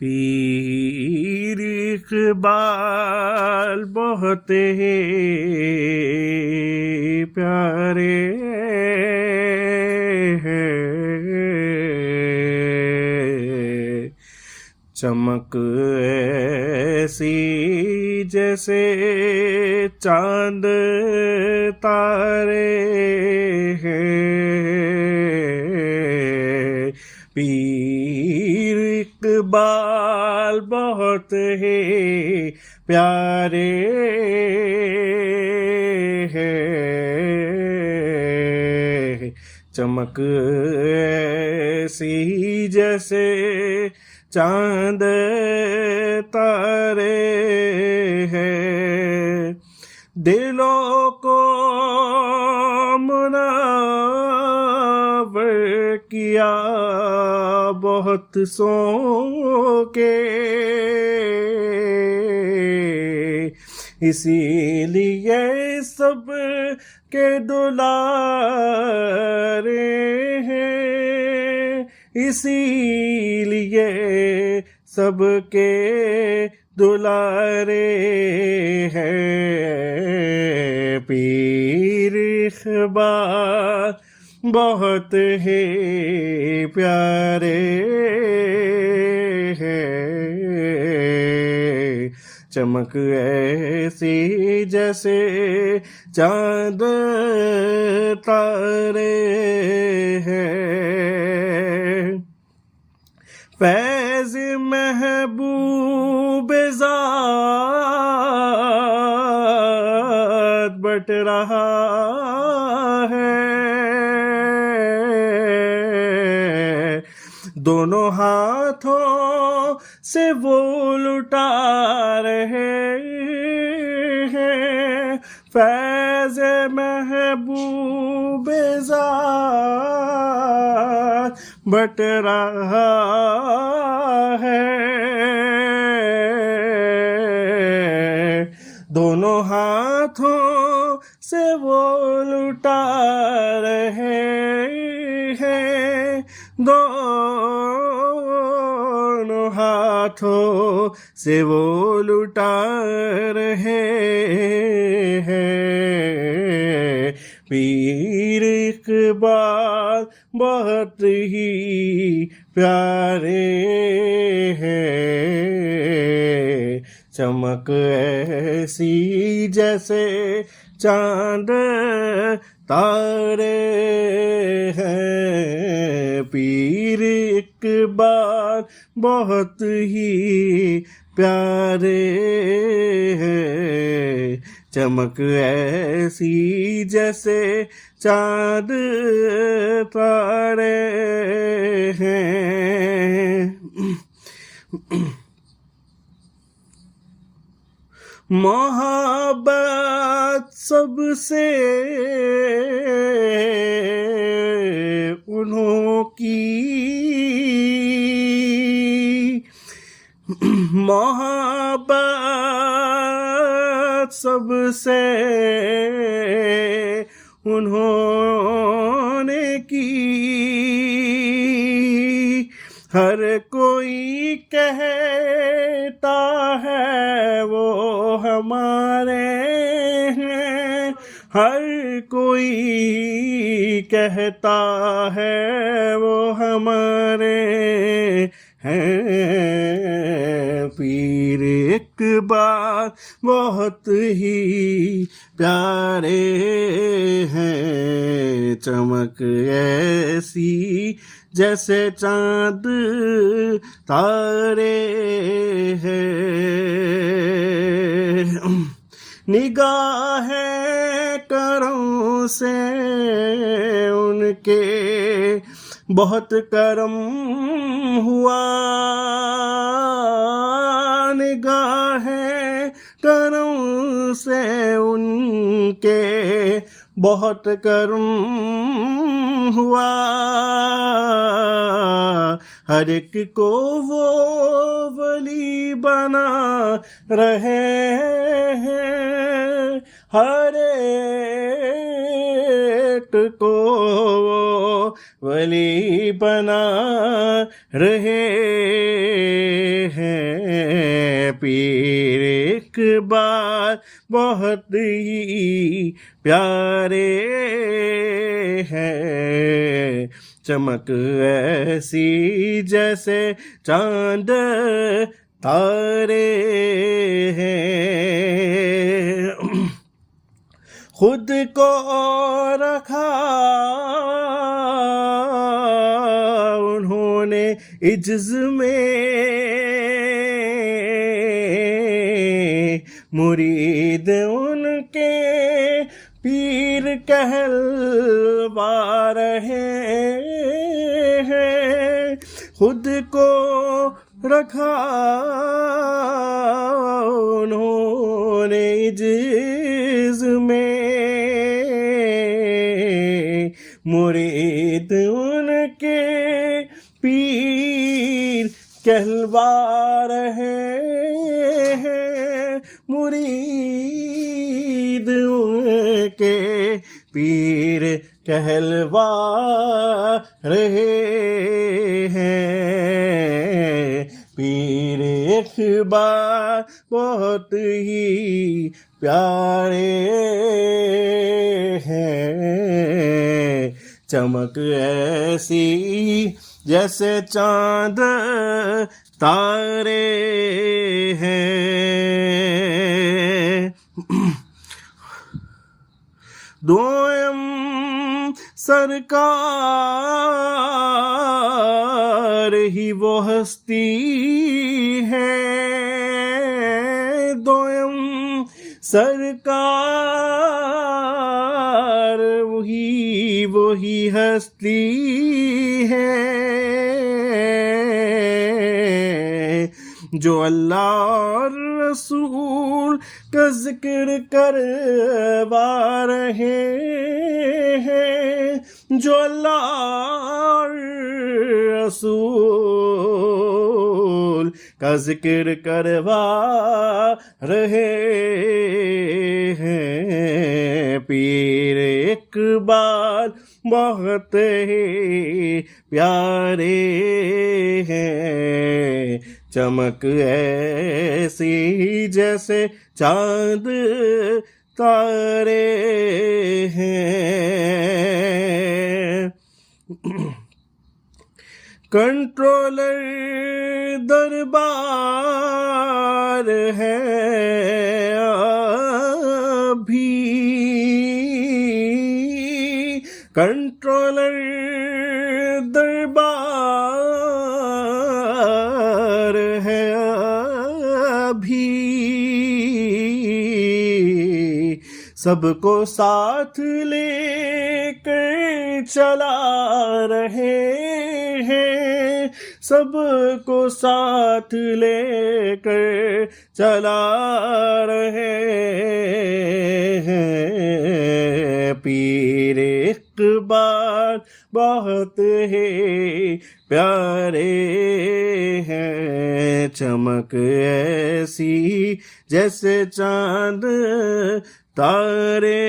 पीर इकबाल बहुत ही प्यारे हैं, चमक ऐसी जैसे चांद तारे हैं। पीर इकबाल बहुत ही प्यारे हैं, चमक ऐसी जैसे चांद तारे हैं। दिलों को मुनव्वर किया बहुत सो के, इसीलिए सब के दुलारे हैं, इसीलिए सबके दुलारे हैं। पीर इकबाल बहुत ही प्यारे हैं, चमक ऐसी जैसे चांद तारे हैं। फैज़ महबूब ज़ात बट रहा है, दोनों हाथों से वो लुटा रहे हैं। फैज़ महबूब ज़ात बट रहा है, दोनों हाथों से वो लुटा रहे हैं, दोनों हाथों से वो लुटा रहे हैं। पीर इकबाल बहुत ही प्यारे हैं, चमक ऐसी जैसे चांद तारे हैं। पीर इकबाल बहुत ही प्यारे हैं, चमक ऐसी जैसे चांद तारे हैं। मोहब्बत सबसे उन्हों की, मोहब्बत सबसे उन्होंने की। हर कोई कहता है वो हमारे हैं, हर कोई कहता है वो हमारे हैं। पीर इकबाल बहुत ही प्यारे हैं, चमक ऐसी जैसे चांद तारे हैं। निगाहें करम से उनके बहुत करम हुआ, निगाहें करम से उनके बहुत करम हुआ। हर एक को वो वली बना रहे हैं, हर एक को वो वली बना रहे हैं पीर इकबाल बहुत ही प्यारे हैं। चमक ऐसी जैसे चांद तारे हैं। खुद को रखा उन्होंने इज्ज में, मुरीद उनके पीर कहलवा रहे हैं। खुद को रखा उन्होंने इज्ज में, मुरीद उनके पीर कहलवा रहे हैं। मुरीद उनके पीर कहलवा रहे हैं। पीर इकबाल बहुत ही प्यारे हैं। चमक ऐसी जैसे चांद तारे हैं। दोयम सरकार ही वो हस्ती है। दोयम सरकार वही हस्ती है जो अल्लाह और रसूल का जिक्र करवा रहे हैं। जो अल्लाह और रसूल का जिक्र करवा रहे हैं। पीर इकबाल बहुत ही प्यारे हैं। चमक ऐसी जैसे चांद तारे हैं। कंट्रोलर दरबार है अभी। कंट्रोलर दरबार है अभी। सबको साथ लेकर चला रहे हैं। सबको साथ लेकर चला रहे हैं। पीर इकबाल बहुत ही प्यारे हैं। चमक ऐसी जैसे चांद तारे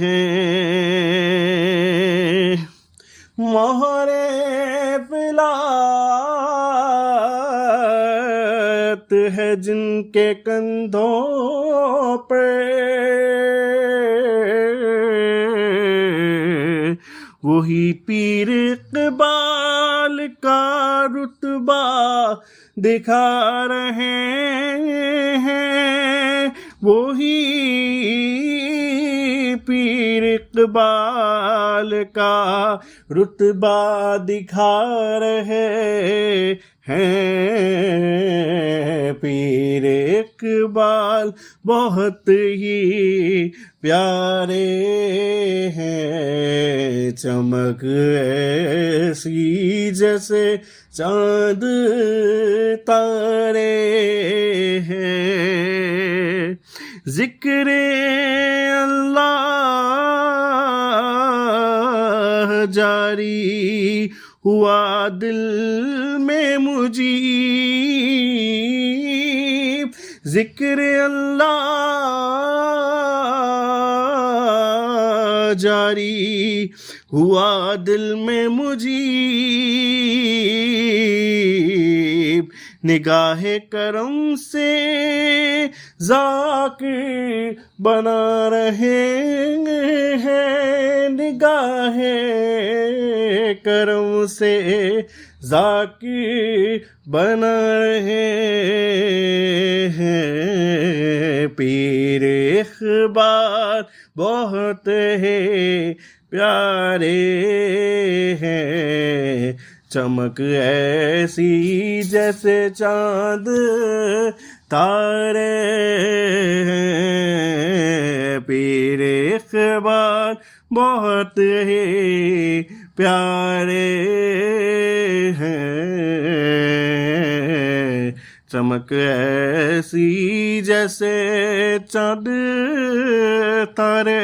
हैं। मोहरे विलायत है जिनके कंधों पे। वही पीर इकबाल का रुतबा दिखा रहे हैं। वही पीर इकबाल का रुतबा दिखा रहे हैं। पीर इकबाल बहुत ही प्यारे हैं। चमक ऐसी जैसे चांद तारे हैं। जिक्र अल्लाह जारी हुआ दिल में मुजीब। जिक्र अल्लाह जारी हुआ दिल में मुजीब। निगाह करम से ज़ाकिर बना रहे हैं, निगाह करम से ज़ाकिर बना रहे हैं। पीर इक़बाल बहुत है प्यारे हैं, चमक ऐसी जैसे चाँद तारे हैं। पीर इक़बाल बहुत ही प्यारे हैं, चमक ऐसी जैसे चाँद तारे।